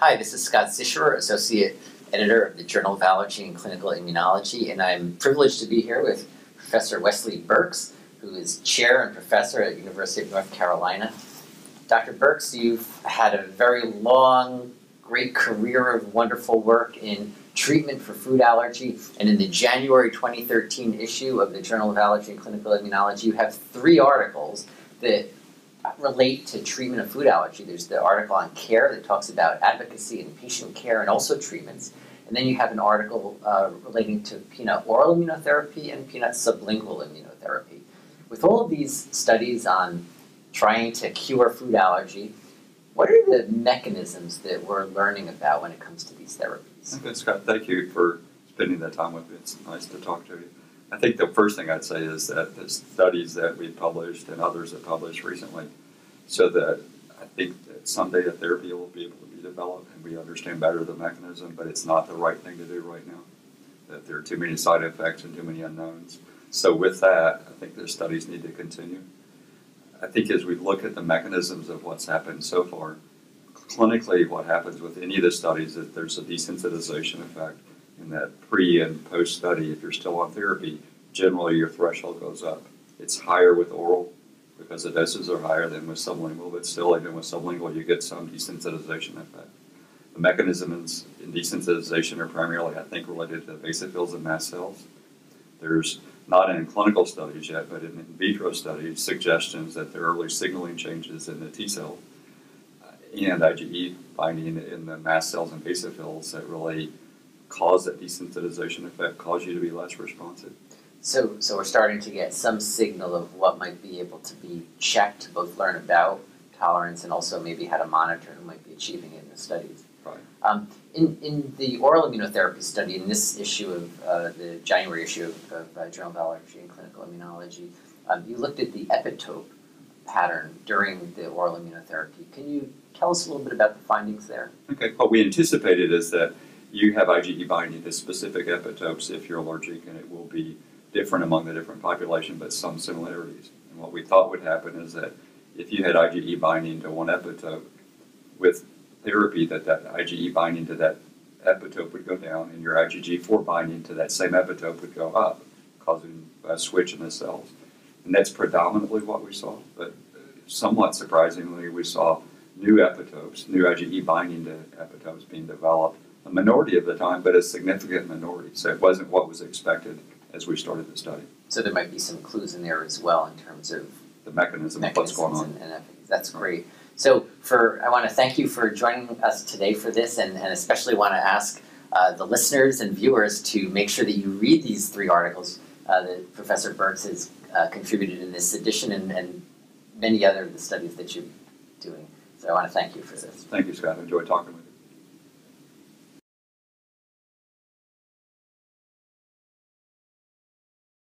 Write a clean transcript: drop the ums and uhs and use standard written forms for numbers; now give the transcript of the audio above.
Hi, this is Scott Sicherer, Associate Editor of the Journal of Allergy and Clinical Immunology, and I'm privileged to be here with Professor Wesley Burks, who is Chair and Professor at University of North Carolina. Dr. Burks, you've had a very long, great career of wonderful work in treatment for food allergy, and in the January 2013 issue of the Journal of Allergy and Clinical Immunology, you have 3 articles that relate to treatment of food allergy. There's the article on care that talks about advocacy and patient care and also treatments. And then you have an article relating to peanut oral immunotherapy and peanut sublingual immunotherapy. With all of these studies on trying to cure food allergy, what are the mechanisms that we're learning about when it comes to these therapies? Okay, Scott, thank you for spending that time with me. It's nice to talk to you. I think the first thing I'd say is that the studies that we published and others have published recently so that I think that someday a therapy will be able to be developed and we understand better the mechanism, but it's not the right thing to do right now. That there are too many side effects and too many unknowns. So with that, I think the studies need to continue. I think as we look at the mechanisms of what's happened so far, clinically what happens with any of the studies is there's a desensitization effect. In that pre and post study, if you're still on therapy, generally your threshold goes up. It's higher with oral because the doses are higher than with sublingual, but still even with sublingual you get some desensitization effect. The mechanisms in desensitization are primarily, I think, related to basophils and mast cells. There's not in clinical studies yet, but in vitro studies, suggestions that there are early signaling changes in the T cell and IgE binding in the mast cells and basophils that really cause that desensitization effect, cause you to be less responsive. So we're starting to get some signal of what might be able to be checked to both learn about tolerance and also maybe how to monitor who might be achieving it in the studies. Right. In the oral immunotherapy study, in this issue of the January issue of Journal of Allergy and Clinical Immunology, you looked at the epitope pattern during the oral immunotherapy. Can you tell us a little bit about the findings there? Okay, what we anticipated is that you have IgE binding to specific epitopes if you're allergic, and it will be different among the different population, but some similarities. And what we thought would happen is that if you had IgE binding to one epitope, with therapy that IgE binding to that epitope would go down, and your IgG4 binding to that same epitope would go up, causing a switch in the cells. And that's predominantly what we saw, but somewhat surprisingly, we saw new epitopes, new IgE binding to epitopes being developed a minority of the time, but a significant minority. So it wasn't what was expected as we started the study. So there might be some clues in there as well in terms of the mechanism of what's going on. And that's great. So I want to thank you for joining us today for this, and especially want to ask the listeners and viewers to make sure that you read these 3 articles that Professor Burks has contributed in this edition and many other of the studies that you're doing. So I want to thank you for this. Thank you, Scott. I enjoyed talking with you.